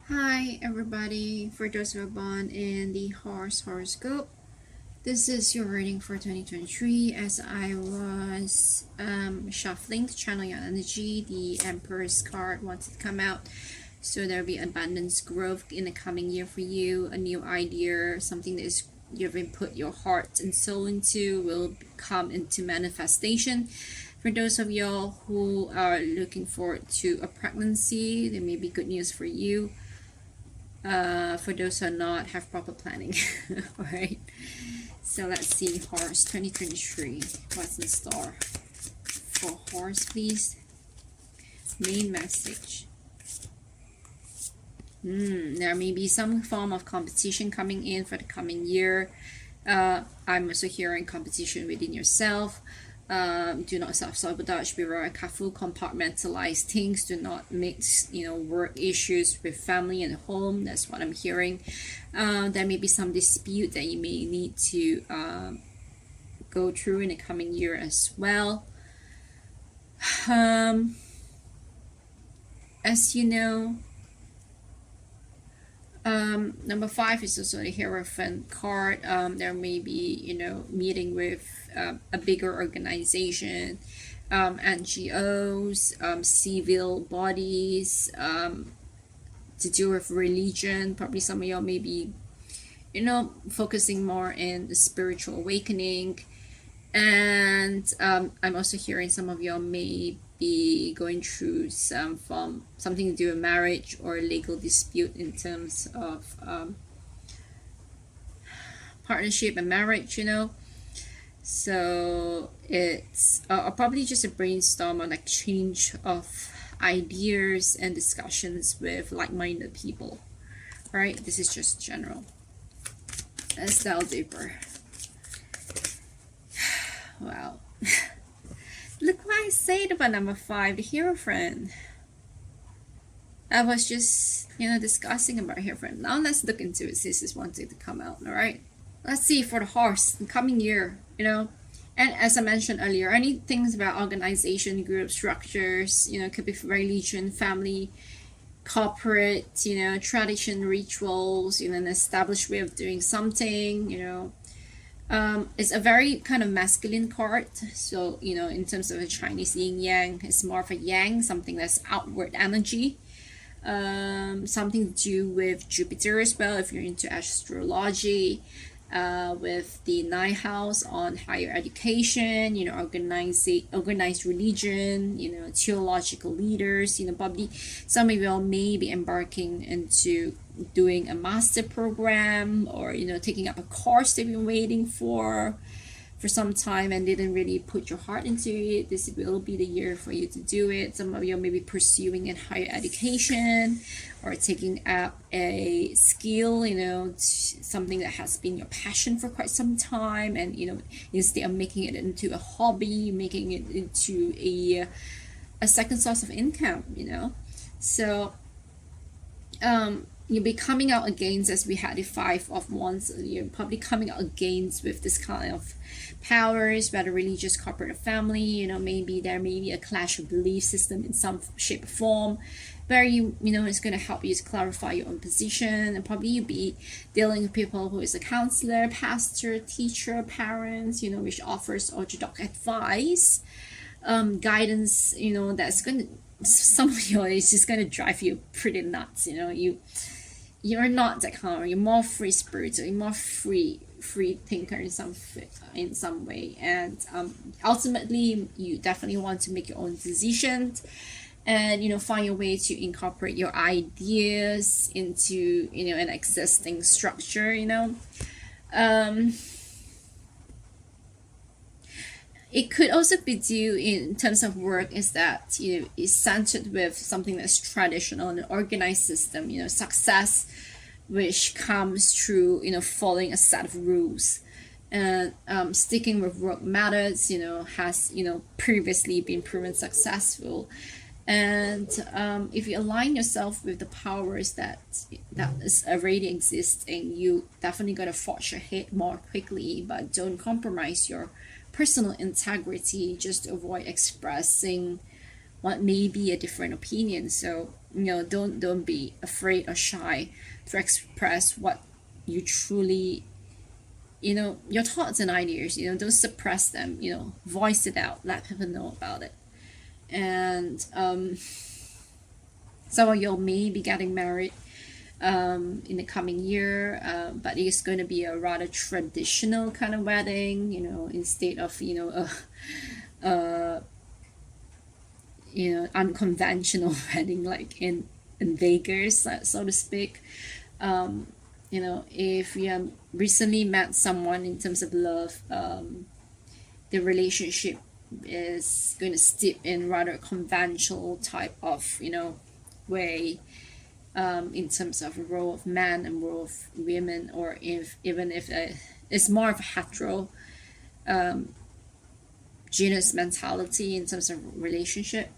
Hi everybody, for those who are born in the horoscope, this is your reading for 2023. As I was shuffling to channel your energy, the Emperor's card wanted to come out. So there'll be abundance, growth in the coming year for you, a new idea, something that is you've been put your heart and soul into will come into manifestation. For those of y'all who are looking forward to a pregnancy, there may be good news for you. For those who are not, have proper planning. Alright, so let's see, horse 2023, what's in store for horse, please? Main message. There may be some form of competition coming in for the coming year. I'm also hearing competition within yourself. Do not self-sabotage, be very careful, compartmentalize things, do not mix work issues with family and home. That's what I'm hearing. There may be some dispute that you may need to go through in the coming year as well. As you know, number 5 is also the Hierophant card. There may be meeting with a bigger organization, NGOs, civil bodies, to do with religion. Probably some of y'all may be focusing more in the spiritual awakening. And I'm also hearing some of y'all may be going through something to do with marriage or legal dispute in terms of partnership and marriage. So it's probably just a brainstorm on exchange of ideas and discussions with like-minded people. Right, this is just general. Let's delve deeper. Wow. Look what I said about number 5, the Hierophant. I was just discussing about Hierophant. Now let's look into it since this wanted to come out. All right, let's see for the horse in coming year. And as I mentioned earlier, any things about organization, group structures, could be religion, family, corporate, tradition, rituals, an established way of doing something. It's a very kind of masculine card. So in terms of a Chinese yin yang, it's more of a yang, something that's outward energy. Something to do with Jupiter as well if you're into astrology. With the 9th house on higher education, organized religion, theological leaders. Probably some of you may be embarking into doing a master program or taking up a course they've been waiting for some time and didn't really put your heart into it. This will be the year for you to do it. Some of you may be pursuing in higher education or taking up a skill, something that has been your passion for quite some time, and instead of making it into a hobby, making it into a second source of income. So you'll be coming out against, as we had the 5 of Wands, you're probably coming out against with this kind of powers, whether religious, corporate, or family. Maybe there may be a clash of belief system in some shape or form where it's going to help you to clarify your own position. And probably you'll be dealing with people who is a counselor, pastor, teacher, parents, which offers orthodox advice, guidance, that's going to, some of you is just going to drive you pretty nuts. You're not that kind of, you're more free spirited, you're more free thinker in some way, and ultimately you definitely want to make your own decisions and find your way to incorporate your ideas into an existing structure. It could also be due in terms of work is that is centered with something that's traditional and an organized system, success which comes through following a set of rules, and sticking with work methods has previously been proven successful. And if you align yourself with the powers that is already existing, you definitely gonna forge ahead more quickly, but don't compromise your personal integrity just to avoid expressing what may be a different opinion. So don't be afraid or shy to express what you truly, your thoughts and ideas. Don't suppress them. Voice it out, let people know about it. And some of you may be getting married in the coming year, but it's going to be a rather traditional kind of wedding, instead of a unconventional wedding like in Vegas, so to speak. If you have recently met someone in terms of love, the relationship is going to step in rather conventional type of way, in terms of role of man and role of women, or even if it's more of a hetero genus mentality in terms of relationship.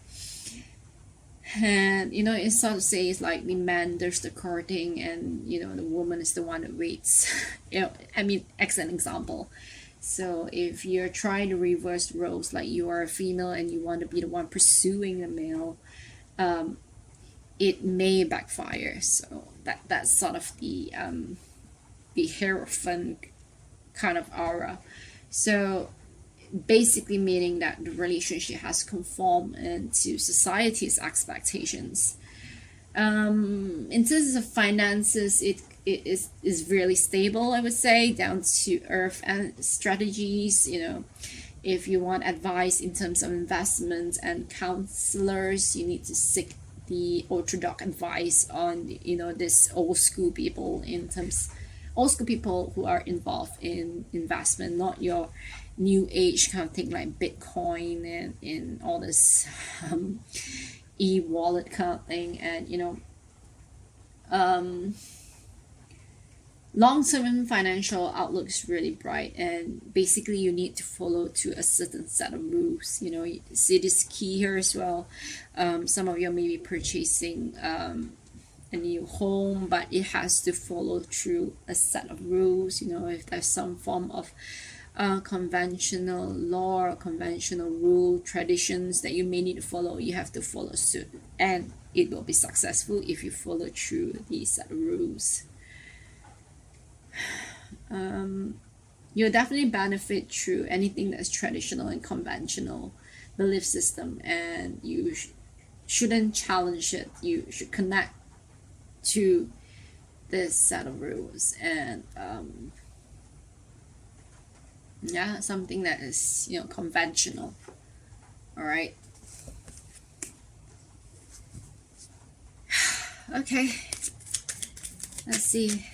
And it sort of says like the man does the courting, and the woman is the one that waits. As an example. So if you're trying to reverse roles, like you are a female and you want to be the one pursuing the male, it may backfire. So that's sort of the Hierophant kind of aura. So basically meaning that the relationship has conformed into society's expectations. In terms of finances, it is really stable, I would say, down to earth and strategies. If you want advice in terms of investments and counselors, you need to seek the orthodox advice on this old school people who are involved in investment, not your new age kind of thing like Bitcoin and all this e-wallet kind of thing. And long-term financial outlook is really bright, and basically you need to follow to a certain set of rules. You see this key here as well. Some of you may be purchasing a new home, but it has to follow through a set of rules. If there's some form of conventional law or conventional rule traditions that you may need to follow, you have to follow suit, and it will be successful if you follow through these set of rules. You'll definitely benefit through anything that's traditional and conventional belief system, and you shouldn't challenge it. You should connect to this set of rules, and something that is conventional. All right. Okay, let's see.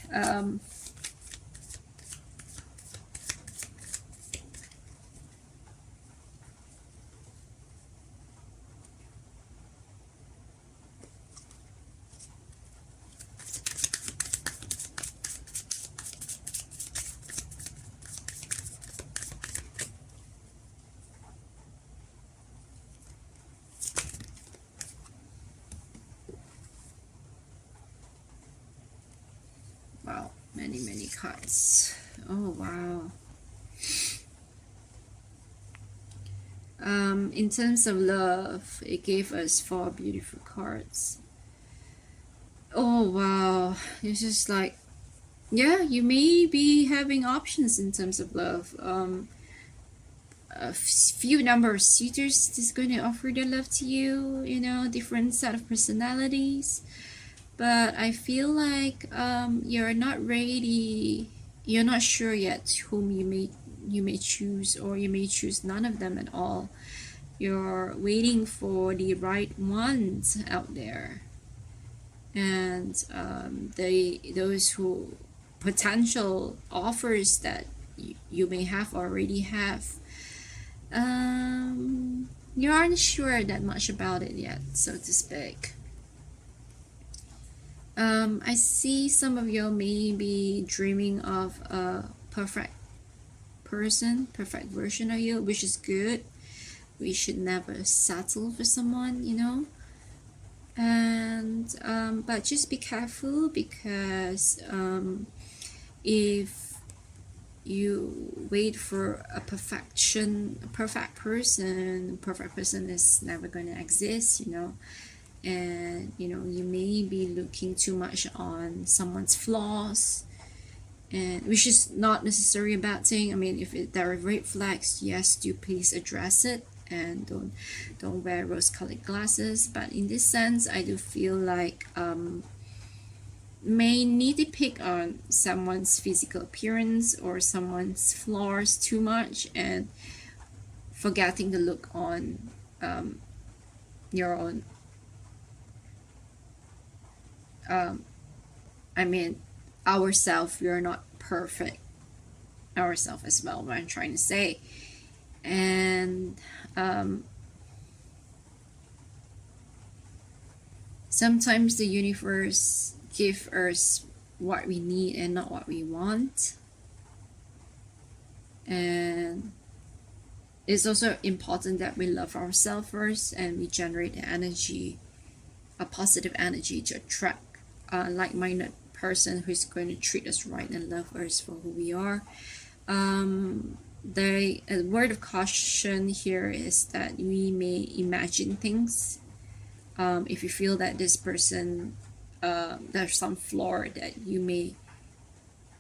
Wow, many cards. Oh wow. In terms of love, it gave us 4 beautiful cards. Oh wow, it's just like, you may be having options in terms of love. A few number of suitors is going to offer their love to you, different set of personalities. But I feel like you're not ready. You're not sure yet whom you may choose, or you may choose none of them at all. You're waiting for the right ones out there, and those who potential offers that you may have already have. You aren't sure that much about it yet, so to speak. I see some of you may be dreaming of a perfect person, perfect version of you, which is good. We should never settle for someone, and but just be careful, because if you wait for a perfect person. Perfect person is never going to exist, and you may be looking too much on someone's flaws, and which is not necessarily a bad thing. I mean, if there are red flags, yes, do please address it, and don't wear rose-colored glasses. But in this sense, I do feel like may need to pick on someone's physical appearance or someone's flaws too much, and forgetting to look on your own I mean ourself. We are not perfect ourselves as well, what I'm trying to say. And sometimes the universe give us what we need and not what we want. And it's also important that we love ourselves first, and we generate the energy, a positive energy, to attract a like-minded person who's going to treat us right and love us for who we are. The word of caution here is that we may imagine things. If you feel that this person, there's some flaw that you may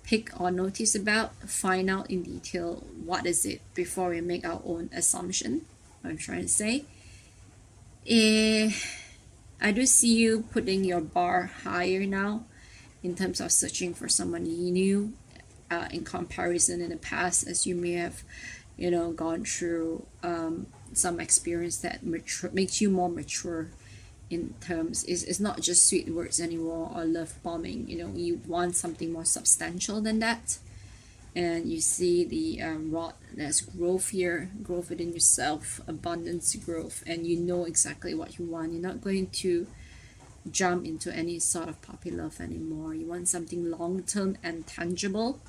pick or notice about, find out in detail what is it before we make our own assumption. What I'm trying to say. I do see you putting your bar higher now in terms of searching for someone new, in comparison in the past, as you may have gone through some experience that makes you more mature in terms. It's not just sweet words anymore or love bombing. You want something more substantial than that, and you see the rod. There's growth here, growth within yourself, abundance, growth, and you know exactly what you want. You're not going to jump into any sort of puppy love anymore. You want something long-term and tangible.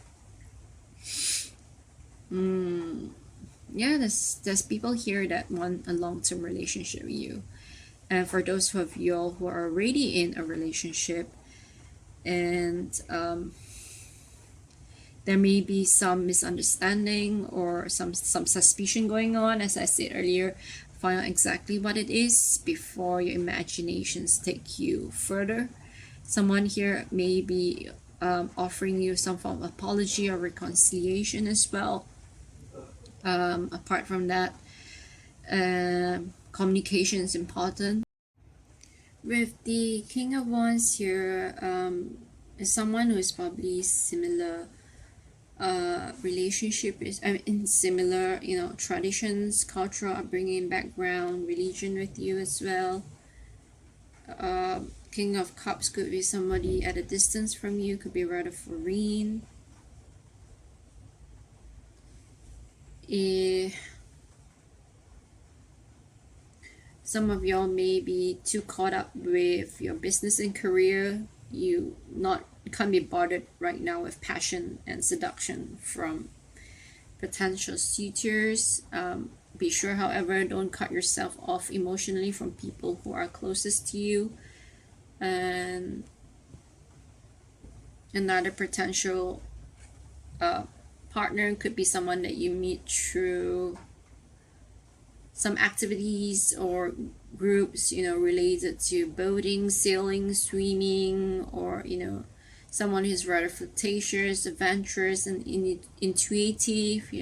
Yeah, there's people here that want a long-term relationship with you. And for those of you who are already in a relationship, and there may be some misunderstanding or some suspicion going on, as I said earlier, find out exactly what it is before your imaginations take you further. Someone here may be offering you some form of apology or reconciliation as well. Apart from that, communication is important. With the King of Wands here, is someone who is probably similar relationship, is in similar traditions, cultural upbringing, background, religion with you as well. King of Cups could be somebody at a distance from you, could be rather foreign. Some of y'all may be too caught up with your business and career. You can't be bothered right now with passion and seduction from potential suitors. Be sure, however, don't cut yourself off emotionally from people who are closest to you. And another potential partner could be someone that you meet through some activities or groups related to boating, sailing, swimming, or someone who's rather flirtatious, adventurous, and intuitive.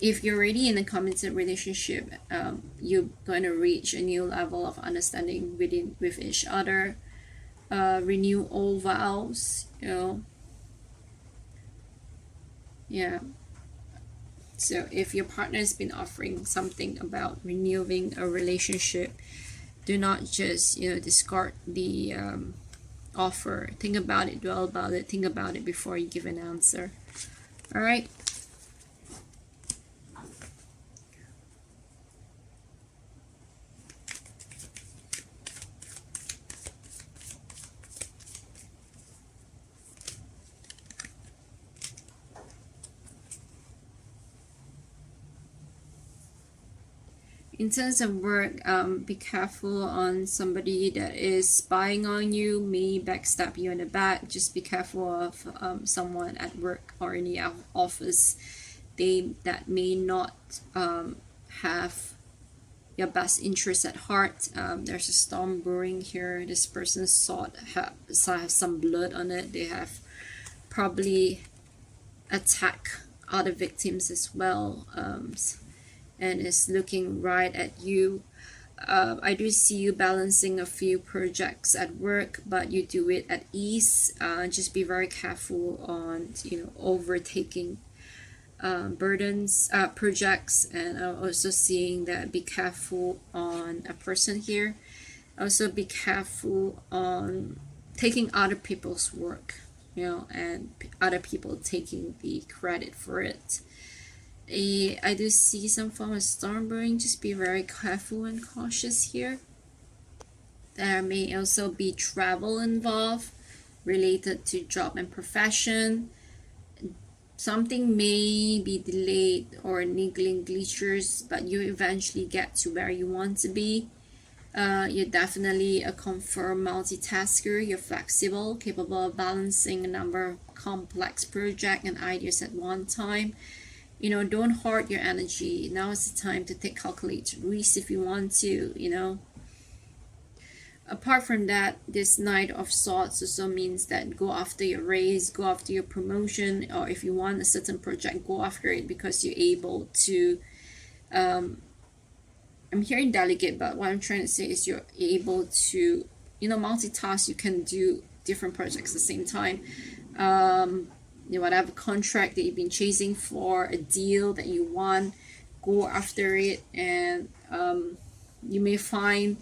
If you're already in a committed relationship, you're going to reach a new level of understanding with each other. Renew old vows. Yeah. So if your partner has been offering something about renewing a relationship, do not just discard the offer. Think about it, dwell about it, think about it before you give an answer. All right. In terms of work, be careful on somebody that is spying on you, may backstab you in the back. Just be careful of someone at work or in the office. That may not have your best interest at heart. There's a storm brewing here. This person's sword have some blood on it. They have probably attacked other victims as well. And is looking right at you. I do see you balancing a few projects at work, but you do it at ease. Just be very careful on overtaking burdens, projects, and I'm also seeing that be careful on a person here. Also be careful on taking other people's work, and other people taking the credit for it. I do see some form of storm brewing. Just be very careful and cautious here. There may also be travel involved related to job and profession. Something may be delayed or niggling glitches, but you eventually get to where you want to be. You're definitely a confirmed multitasker. You're flexible, capable of balancing a number of complex projects and ideas at one time. Don't hoard your energy. Now is the time to take calculated risks if you want to. Apart from that, this Knight of Swords also means that go after your raise, go after your promotion, or if you want a certain project, go after it because you're able to. I'm hearing delegate, but what I'm trying to say is you're able to, multitask. You can do different projects at the same time. Whatever contract that you've been chasing for, a deal that you want, go after it, and you may find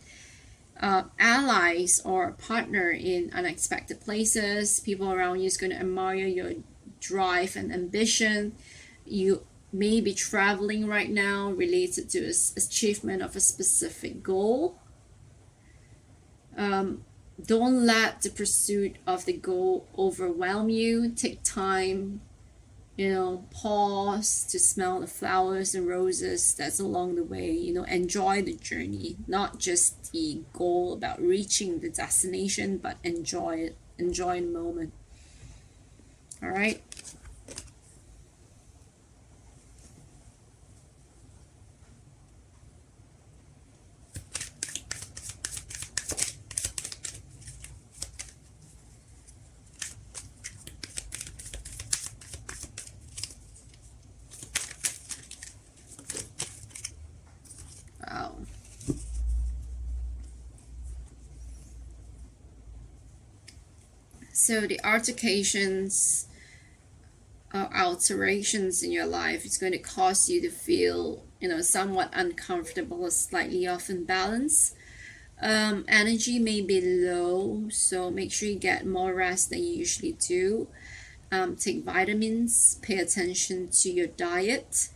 allies or a partner in unexpected places. People around you is going to admire your drive and ambition. You may be traveling right now related to achievement of a specific goal. Don't let the pursuit of the goal overwhelm you. Take time, pause to smell the flowers and roses that's along the way. Enjoy the journey, not just the goal about reaching the destination, but enjoy it. Enjoy the moment. All right. So the altercations or alterations in your life is going to cause you to feel, somewhat uncomfortable or slightly off in balance. Energy may be low, so make sure you get more rest than you usually do. Take vitamins, pay attention to your diet.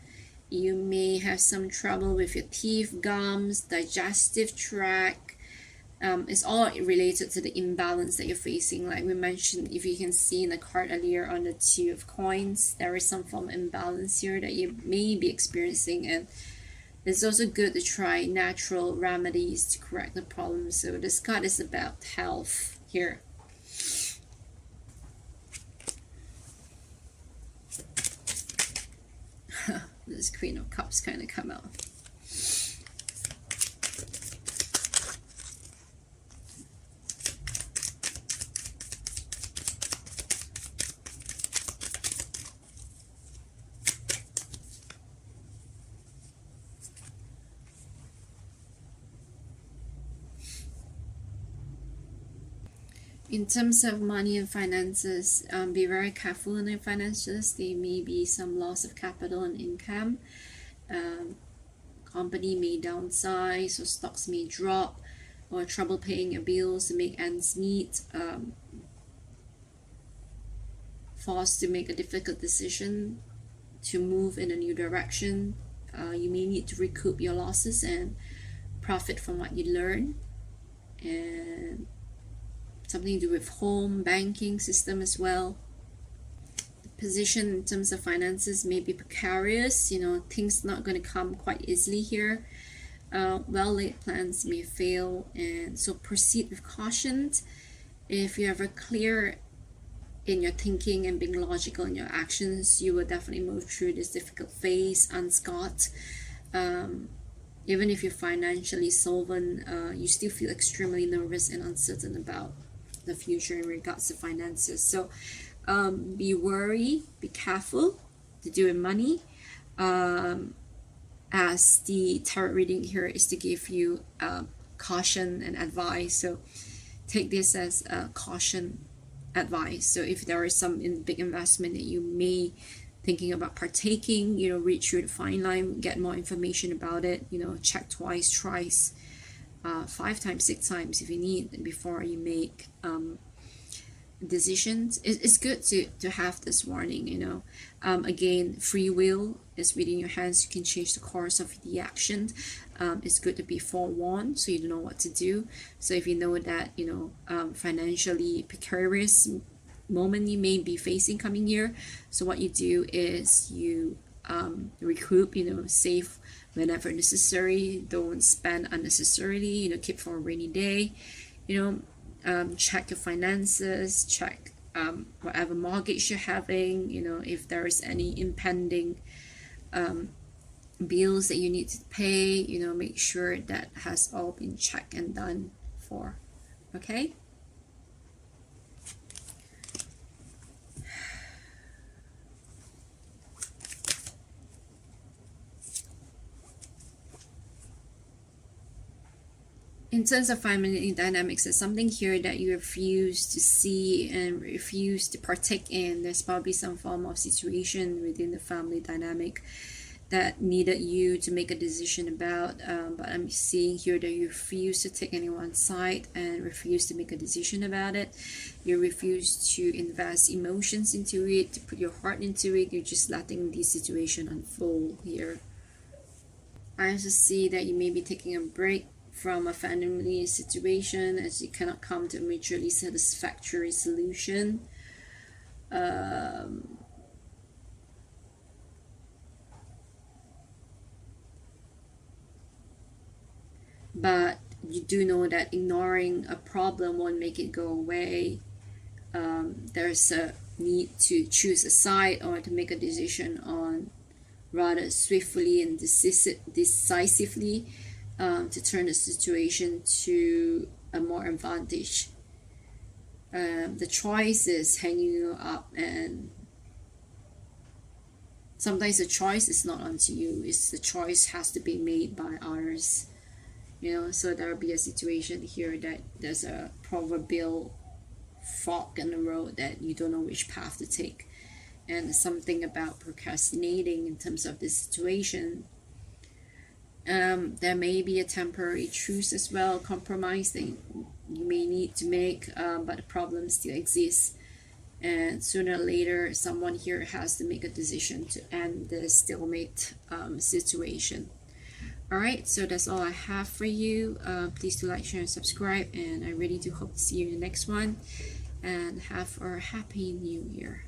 You may have some trouble with your teeth, gums, digestive tract. It's all related to the imbalance that you're facing. Like we mentioned, if you can see in the card earlier on the Two of Coins, there is some form of imbalance here that you may be experiencing, and it's also good to try natural remedies to correct the problem. So this card is about health here. This Queen of Cups kind of come out. In terms of money and finances, be very careful in your finances. There may be some loss of capital and income. Company may downsize, or stocks may drop, or trouble paying your bills to make ends meet. Forced to make a difficult decision to move in a new direction. You may need to recoup your losses and profit from what you learn. And something to do with home, banking system as well. The position in terms of finances may be precarious. Things not going to come quite easily here. well-laid plans may fail, and so proceed with caution. If you're ever clear in your thinking and being logical in your actions, you will definitely move through this difficult phase unscathed. Even if you're financially solvent, you still feel extremely nervous and uncertain about the future in regards to finances. So be wary, be careful to do with money. As the tarot reading here is to give you caution and advice. So take this as caution advice. So if there is some big investment that you may thinking about partaking, read through the fine line, get more information about it, check twice, thrice, 5 times, 6 times if you need before you make decisions. It's good to have this warning. Again, free will is within your hands. You can change the course of the action. It's good to be forewarned so you know what to do. So if you know that financially precarious moment you may be facing coming year, so what you do is you recoup, save whenever necessary. Don't spend unnecessarily, keep for a rainy day. Check your finances, check whatever mortgage you're having, if there is any impending bills that you need to pay, make sure that has all been checked and done for. Okay? In terms of family dynamics, there's something here that you refuse to see and refuse to partake in. There's probably some form of situation within the family dynamic that needed you to make a decision about, but I'm seeing here that you refuse to take anyone's side and refuse to make a decision about it. You refuse to invest emotions into it, to put your heart into it. You're just letting the situation unfold here. I also see that you may be taking a break from a family situation as you cannot come to a mutually satisfactory solution. But you do know that ignoring a problem won't make it go away. There's a need to choose a side or to make a decision on rather swiftly and decisively to turn the situation to a more advantage. The choice is hanging you up, and sometimes the choice is not onto you. It's the choice has to be made by others. So there will be a situation here that there's a proverbial fork in the road that you don't know which path to take, and something about procrastinating in terms of this situation. There may be a temporary truce as well, compromise that you may need to make, but the problem still exists, and sooner or later someone here has to make a decision to end the stalemate situation. Alright, so that's all I have for you. Please do like, share, and subscribe, and I really do hope to see you in the next one, and have a happy new year.